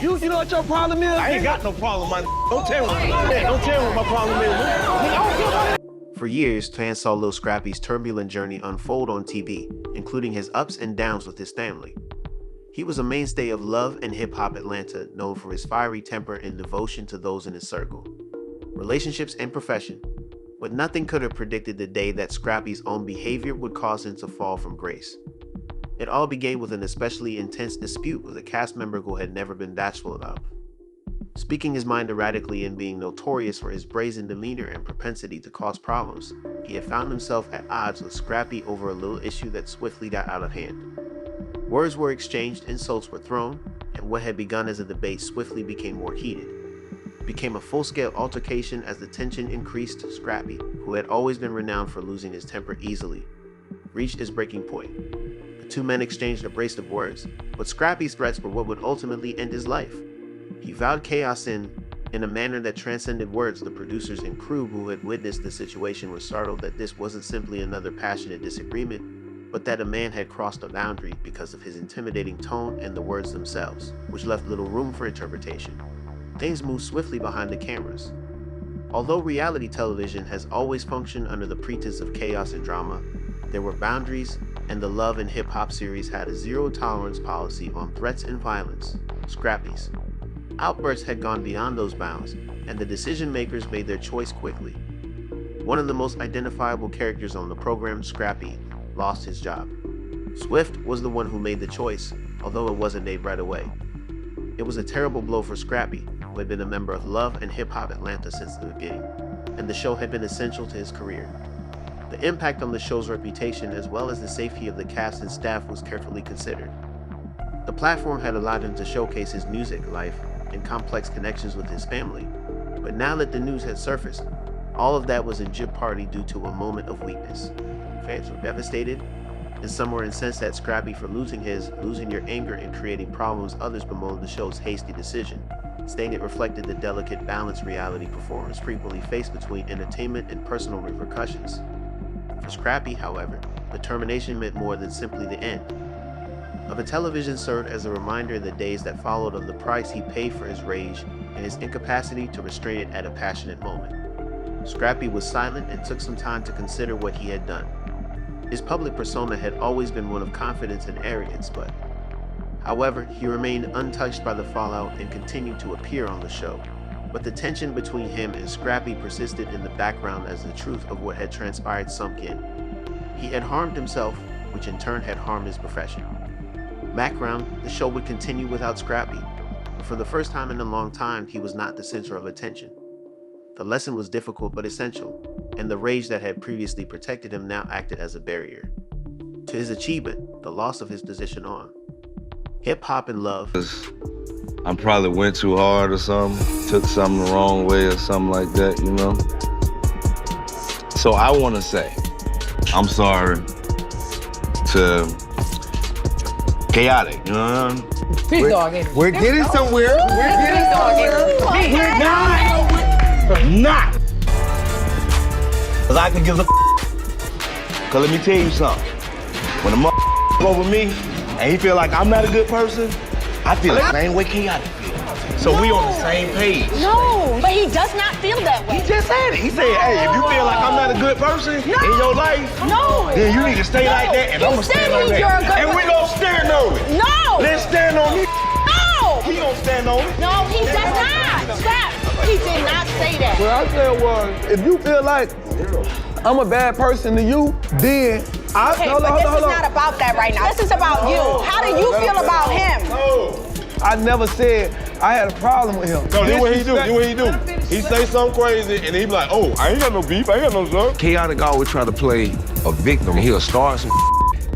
You know what your problem is? I ain't got no problem, man. Don't tell me. Don't tell me what my problem is. For years, fans saw Lil Scrappy's turbulent journey unfold on TV, including his ups and downs with his family. He was a mainstay of Love and Hip Hop Atlanta, known for his fiery temper and devotion to those in his circle, relationships and profession. But nothing could have predicted the day that Scrappy's own behavior would cause him to fall from grace. It all began with an especially intense dispute with a cast member who had never been bashful enough. Speaking his mind erratically and being notorious for his brazen demeanor and propensity to cause problems, he had found himself at odds with Scrappy over a little issue that swiftly got out of hand. Words were exchanged, insults were thrown, and what had begun as a debate swiftly became more heated. It became a full-scale altercation as the tension increased. Scrappy, who had always been renowned for losing his temper easily, reached his breaking point. The two men exchanged abrasive words, but Scrappy's threats were what would ultimately end his life. He vowed chaos in a manner that transcended words. The producers and crew who had witnessed the situation were startled that this wasn't simply another passionate disagreement, but that a man had crossed a boundary because of his intimidating tone and the words themselves, which left little room for interpretation. Things moved swiftly behind the cameras. Although reality television has always functioned under the pretense of chaos and drama, there were boundaries, and the Love and Hip Hop series had a zero-tolerance policy on threats and violence. Scrappy's outbursts had gone beyond those bounds, and the decision-makers made their choice quickly. One of the most identifiable characters on the program, Scrappy, lost his job. Swift was the one who made the choice, although it wasn't made right away. It was a terrible blow for Scrappy, who had been a member of Love and Hip Hop Atlanta since the beginning, and the show had been essential to his career. The impact on the show's reputation, as well as the safety of the cast and staff, was carefully considered. The platform had allowed him to showcase his music life and complex connections with his family, but now that the news had surfaced, all of that was in jeopardy due to a moment of weakness. Fans were devastated, and some were incensed at Scrappy for losing your anger and creating problems. Others bemoaned the show's hasty decision, saying it reflected the delicate balance reality performers frequently face between entertainment and personal repercussions. For Scrappy, however, the termination meant more than simply the end of a television. Served as a reminder in the days that followed of the price he paid for his rage and his incapacity to restrain it at a passionate moment. Scrappy was silent and took some time to consider what he had done. His public persona had always been one of confidence and arrogance, but however, he remained untouched by the fallout and continued to appear on the show. But the tension between him and Scrappy persisted in the background as the truth of what had transpired sunk in. He had harmed himself, which in turn had harmed his profession. Background, the show would continue without Scrappy, but for the first time in a long time, he was not the center of attention. The lesson was difficult but essential, and the rage that had previously protected him now acted as a barrier to his achievement, the loss of his position on Hip Hop and Love. I probably went too hard or something, took something the wrong way or something like that, you know? So I want to say, I'm sorry to Khaotic, you know what I mean? We're getting somewhere. We're not. Cause I can give a Cause let me tell you something. When a over me and he feel like I'm not a good person, I feel the same way Khaotic feels. So we on the same page. No, but he does not feel that way. He just said it. He said, hey, if you feel like I'm not a good person in your life, then you need to stay like that, and I'm gonna stand on that. And we gonna stand on it. No! Let's stand on it. No! He gonna stand on it. No, he does not. Stop. He did not say that. What I said was, if you feel like I'm a bad person to you, then Okay, but this is not about that right now. This is about you. How do you feel about him? I never said I had a problem with him. No, this what he do. This what he do. He say something crazy, and he be like, oh, I ain't got no beef. I ain't got no stuff. Khaotic always try to play a victim. He'll start some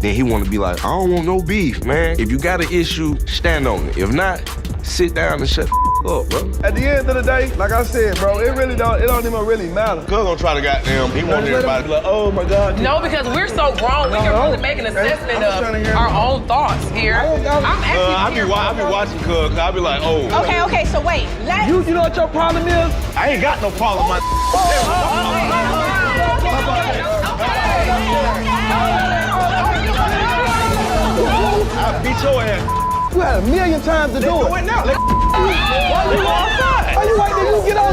then he want to be like, I don't want no beef, man. If you got an issue, stand on it. If not, sit down and shut up, bro. At the end of the day, like I said, bro, it don't even really matter. Cuz gonna try to goddamn, he want everybody to be like, oh my God. No, because we're so grown, we can really make an assessment of our own thoughts here. I be watching Cuz I be like, oh. Okay, so wait. You know what your problem is? I ain't got no problem, my I'll beat your ass. You had a million times to do it. Now.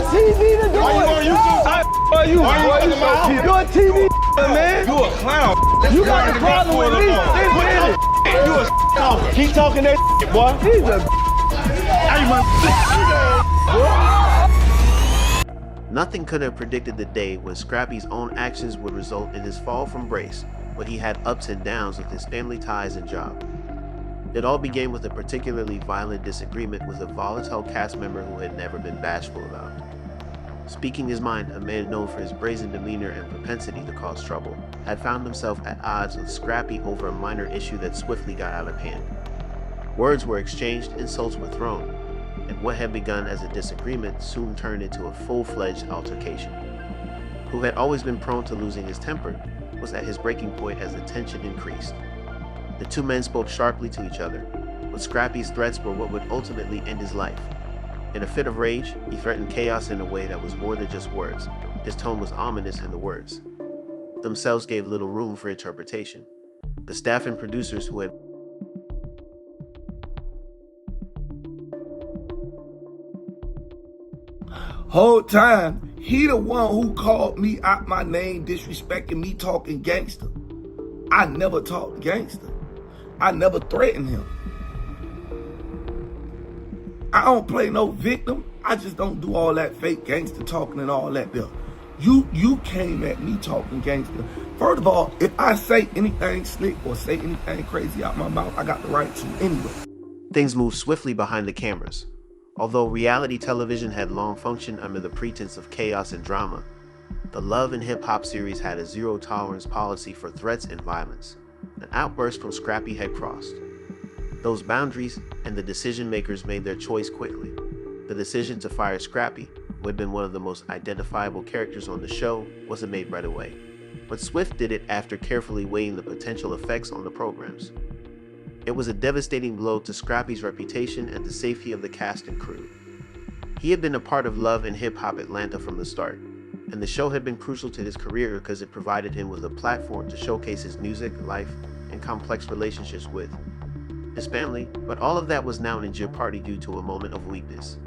TV to do Why you it. on YouTube? Why you? Why you talking about? You're a TV man. You a clown. You got a problem with me? You a talker. Keep talking that boy. He's a Nothing could have predicted the day when Scrappy's own actions would result in his fall from grace, when he had ups and downs with his family ties and job. It all began with a particularly violent disagreement with a volatile cast member who had never been bashful about. Speaking his mind, a man known for his brazen demeanor and propensity to cause trouble had found himself at odds with Scrappy over a minor issue that swiftly got out of hand. Words were exchanged, insults were thrown, and what had begun as a disagreement soon turned into a full-fledged altercation. Who had always been prone to losing his temper was at his breaking point as the tension increased. The two men spoke sharply to each other, but Scrappy's threats were what would ultimately end his life. In a fit of rage, he threatened chaos in a way that was more than just words. His tone was ominous, and the words themselves gave little room for interpretation. The staff and producers who had whole time, he the one who called me out my name, disrespecting me, talking gangster. I never talked gangster. I never threatened him. I don't play no victim. I just don't do all that fake gangster talking and all that there. You came at me talking gangster. First of all, if I say anything slick or say anything crazy out my mouth, I got the right to anyway. Things moved swiftly behind the cameras. Although reality television had long functioned under the pretense of chaos and drama, the Love and Hip Hop series had a zero-tolerance policy for threats and violence. An outburst from Scrappy had crossed those boundaries, and the decision-makers made their choice quickly. The decision to fire Scrappy, who had been one of the most identifiable characters on the show, wasn't made right away. But Swift did it after carefully weighing the potential effects on the programs. It was a devastating blow to Scrappy's reputation and the safety of the cast and crew. He had been a part of Love and Hip Hop Atlanta from the start, and the show had been crucial to his career because it provided him with a platform to showcase his music, life, and complex relationships with his family, but all of that was now in jeopardy due to a moment of weakness.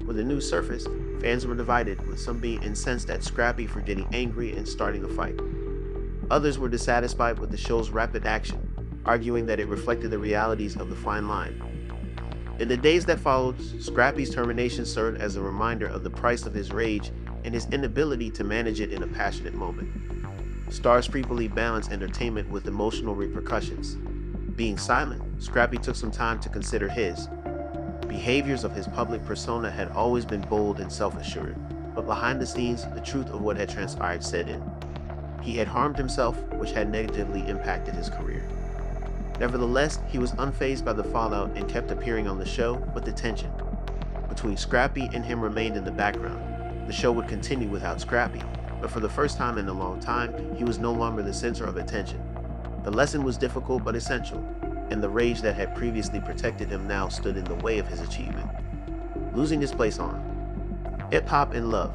When the news surfaced, fans were divided, with some being incensed at Scrappy for getting angry and starting a fight. Others were dissatisfied with the show's rapid action, arguing that it reflected the realities of the fine line. In the days that followed, Scrappy's termination served as a reminder of the price of his rage and his inability to manage it in a passionate moment. Stars frequently balance entertainment with emotional repercussions. Being silent, Scrappy took some time to consider his behaviors. Of his public persona had always been bold and self-assured, but behind the scenes, the truth of what had transpired set in. He had harmed himself, which had negatively impacted his career. Nevertheless, he was unfazed by the fallout and kept appearing on the show, but the tension between Scrappy and him remained in the background. The show would continue without Scrappy, but for the first time in a long time, he was no longer the center of attention. The lesson was difficult but essential, and the rage that had previously protected him now stood in the way of his achievement. Losing his place on Hip Hop and Love